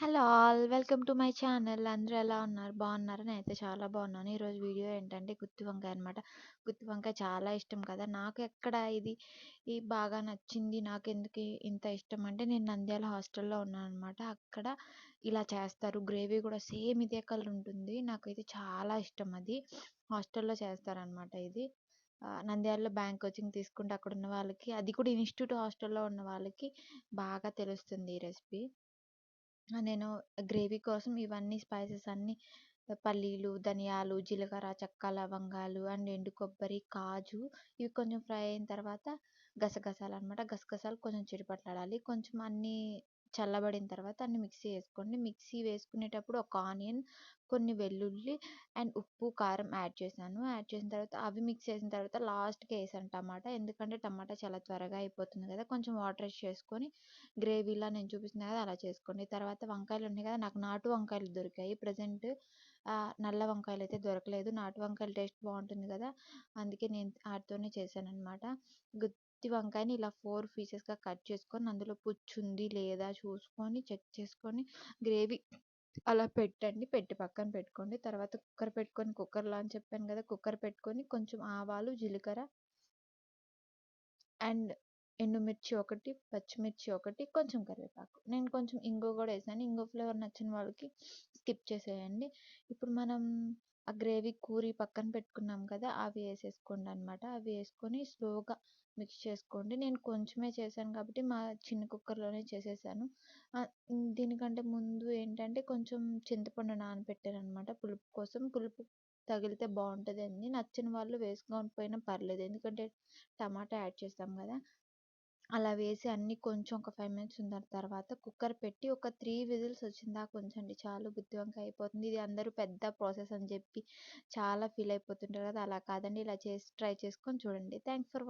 Hello all welcome to my channel. అందరూ ఎలా ఉన్నారు? బాగున్నారా? నేనైతే చాలా బాగున్నాను. ఈరోజు వీడియో ఏంటంటే గుత్తి వంకాయ అనమాట. గుత్తి వంకాయ చాలా ఇష్టం కదా! నాకు ఎక్కడ ఈ బాగా నచ్చింది, నాకెందుకు ఇంత ఇష్టం అంటే నేను నంద్యాల హాస్టల్‌లో ఉన్నాననమాట. అక్కడ ఇలా చేస్తారు. గ్రేవీ కూడా సేమ్ ఇదే కలర్ ఉంటుంది. నాకైతే చాలా ఇష్టం అది. హాస్టల్‌లో చేస్తారనమాట ఇది. నంద్యాలలో బ్యాంక్ కోచింగ్ తీసుకుంటే అక్కడున్న వాళ్ళకి, అది కూడా ఇన్‌స్టిట్యూట్ హాస్టల్‌లో ఉన్న వాళ్ళకి బాగా తెలుస్తుంది ఈ రెసిపీ. నేను గ్రేవీ కోసం ఇవన్నీ స్పైసెస్ అన్నీ పల్లీలు, ధనియాలు, జీలకర్ర, చెక్క, లవంగాలు అండ్ ఎండు కొబ్బరి, కాజు ఇవి కొంచెం ఫ్రై అయిన తర్వాత గసగసాలనమాట. గసగసాలు కొంచెం చిటపట్లాడాలి. కొంచెం అన్నీ చల్లబడిన తర్వాత అన్ని మిక్సీ వేసుకోండి. మిక్సీ వేసుకునేటప్పుడు ఒక ఆనియన్, కొన్ని వెల్లుల్లి అండ్ ఉప్పు, కారం యాడ్ చేశాను. యాడ్ చేసిన తర్వాత అవి మిక్స్ చేసిన తర్వాత లాస్ట్‌కి ఏసాను టమాటా. ఎందుకంటే టమాటా చాలా త్వరగా అయిపోతుంది కదా! కొంచెం వాటర్ ఏసి చేసుకొని గ్రేవీలా నేను చూపిస్తున్నా కదా అలా చేసుకోండి. తర్వాత వంకాయలు ఉన్నాయి కదా, నాకు నాటు వంకాయలు దొరికాయి. ప్రెజెంట్ నల్ల వంకాయలు అయితే దొరకలేదు. నాటు వంకాయలు టేస్ట్ బాగుంటుంది కదా, అందుకే నేను వాటితోనే చేశాననమాట. గుత్తి వంకాయని ఇలా 4 పీసెస్‌గా కట్ చేసుకొని అందులో పుచ్చు ఉంది లేదా చూసుకొని చెక్ చేసుకొని గ్రేవీ అలా పెట్టండి. పెట్టి పక్కన పెట్టుకోండి. తర్వాత కుక్కర్ పెట్టుకొని, కుక్కర్‌లో అని చెప్పాను కదా, కుక్కర్ పెట్టుకొని కొంచెం ఆవాలు, జీలకర్ర అండ్ ఎండుమిర్చి ఒకటి, పచ్చిమిర్చి ఒకటి, కొంచెం కరివేపాకు. నేను కొంచెం ఇంగువ కూడా వేసాను. ఇంగువ ఫ్లేవర్ నచ్చని వాళ్ళకి స్కిప్ చేసేయండి. ఇప్పుడు మనం ఆ గ్రేవీ కూరి పక్కన పెట్టుకున్నాం కదా, అవి వేసేసుకోండి అనమాట. అవి వేసుకొని స్లోగా మిక్స్ చేసుకోండి. నేను కొంచెమే చేశాను కాబట్టి మా చిన్న కుక్కర్లోనే చేసేసాను. దీనికంటే ముందు ఏంటంటే కొంచెం చింతపండు నానబెట్టాను అనమాట పులుపు కోసం. పులుపు తగిలితే బాగుంటుందని, నచ్చని వాళ్ళు వేసుకోకపోయినా పర్లేదు, ఎందుకంటే టమాటా యాడ్ చేస్తాం కదా. అలా వేసి అన్నీ కొంచెం ఒక 5 మినిట్స్ ఉన్న తర్వాత కుక్కర్ పెట్టి ఒక 3 విజిల్స్ వచ్చిందాకా ఉంచండి చాలు. గుత్తి వంకాయ అయిపోతుంది. ఇది అందరూ పెద్ద ప్రాసెస్ అని చెప్పి చాలా ఫీల్ అయిపోతుంటారు కదా, అలా కాదండి. ఇలా చేసి ట్రై చేసుకొని చూడండి. Thanks for